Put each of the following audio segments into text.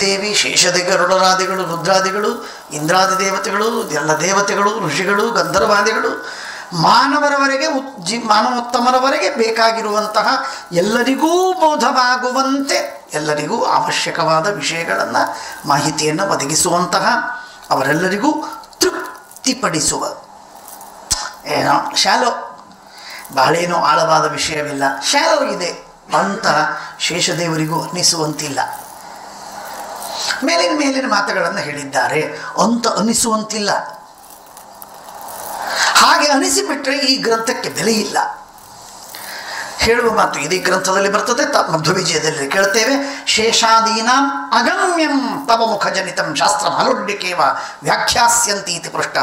ದೇವಿ ಶೇಷದಿ ಗರುಡರಾದಿಗಳು ರುದ್ರಾದಿಗಳು ಇಂದ್ರಾದಿ ದೇವತೆಗಳು ಎಲ್ಲ ದೇವತೆಗಳು ಋಷಿಗಳು ಗಂಧರ್ವಾದಿಗಳು ಮಾನವರವರೆಗೆ ಮಾನವೋತ್ತಮರವರೆಗೆ ಬೇಕಾಗಿರುವಂತಹ ಎಲ್ಲರಿಗೂ ಬೋಧವಾಗುವಂತೆ ಎಲ್ಲರಿಗೂ ಅವಶ್ಯಕವಾದ ವಿಷಯಗಳನ್ನು ಮಾಹಿತಿಯನ್ನು ಒದಗಿಸುವಂತಹ ಅವರೆಲ್ಲರಿಗೂ ತೃಪ್ತಿಪಡಿಸುವ ಏನೋ ಶಾಲೋ ಬಹಳೇನೋ ಆಳವಾದ ವಿಷಯವಿಲ್ಲ ಶಾಲೋ ಇದೆ ಅಂತ ಶೇಷದೇವರಿಗೂ ಅನ್ನಿಸುವಂತಿಲ್ಲ. ಮೇಲಿನ ಮಾತುಗಳನ್ನು ಹೇಳಿದ್ದಾರೆ ಅಂತ ಅನ್ನಿಸುವಂತಿಲ್ಲ. ಹಾಗೆ ಅನಿಸಿಬಿಟ್ರೆ ಈ ಗ್ರಂಥಕ್ಕೆ ಬೆಲೆ ಇಲ್ಲ. ಹೇಳುವ ಮಾತು ಇದು ಈ ಗ್ರಂಥದಲ್ಲಿ ಬರ್ತದೆ. ಮಧ್ವವಿಜಯದಲ್ಲಿ ಕೇಳ್ತೇವೆ, ಶೇಷಾದೀನಾಂ ಅಗಮ್ಯಂ ತವ ಮುಖಜನಿತಂ ಶಾಸ್ತ್ರ ಮಾಲೋಡ್ಯಕೇವ ವ್ಯಾಖ್ಯಾಸ್ಯಂತಿ ಇತಿ ಪೃಷ್ಟ.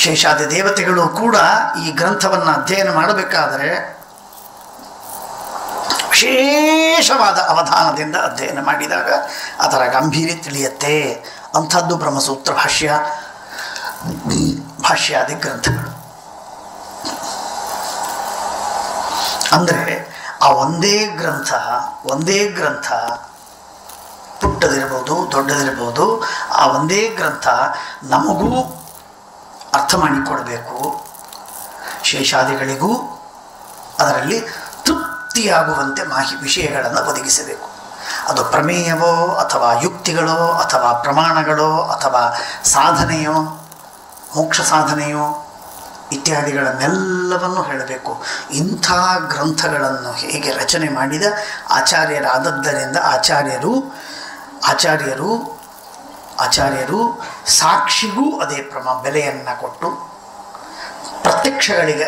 ಶೇಷಾದಿ ದೇವತೆಗಳು ಕೂಡ ಈ ಗ್ರಂಥವನ್ನು ಅಧ್ಯಯನ ಮಾಡಬೇಕಾದರೆ ವಿಶೇಷವಾದ ಅವಧಾನದಿಂದ ಅಧ್ಯಯನ ಮಾಡಿದಾಗ ಅದರ ಗಾಂಭೀರ್ಯ ತಿಳಿಯುತ್ತೆ. ಅಂಥದ್ದು ಬ್ರಹ್ಮಸೂತ್ರ ಭಾಷ್ಯಾದಿ ಗ್ರಂಥಗಳು. ಅಂದರೆ ಆ ಒಂದೇ ಗ್ರಂಥ ಪುಟ್ಟದಿರ್ಬೋದು ದೊಡ್ಡದಿರ್ಬೋದು, ಆ ಒಂದೇ ಗ್ರಂಥ ನಮಗೂ ಅರ್ಥ ಮಾಡಿಕೊಡಬೇಕು, ಶೇಷಾದಿಗಳಿಗೂ ಅದರಲ್ಲಿ ತೃಪ್ತಿಯಾಗುವಂತೆ ವಿಷಯಗಳನ್ನು ಒದಗಿಸಬೇಕು. ಅದು ಪ್ರಮೇಯವೋ ಅಥವಾ ಯುಕ್ತಿಗಳೋ ಅಥವಾ ಪ್ರಮಾಣಗಳೋ ಅಥವಾ ಸಾಧನೆಯೋ ಮೋಕ್ಷ ಸಾಧನೆಯೋ ಇತ್ಯಾದಿಗಳನ್ನೆಲ್ಲವನ್ನು ಹೇಳಬೇಕು. ಇಂಥ ಗ್ರಂಥಗಳನ್ನು ಹೇಗೆ ರಚನೆ ಮಾಡಿದ ಆಚಾರ್ಯರಾದದ್ದರಿಂದ ಆಚಾರ್ಯರು ಸಾಕ್ಷಿಗೂ ಅದೇ ಬೆಲೆಯನ್ನು ಕೊಟ್ಟು ಪ್ರತ್ಯಕ್ಷಗಳಿಗೆ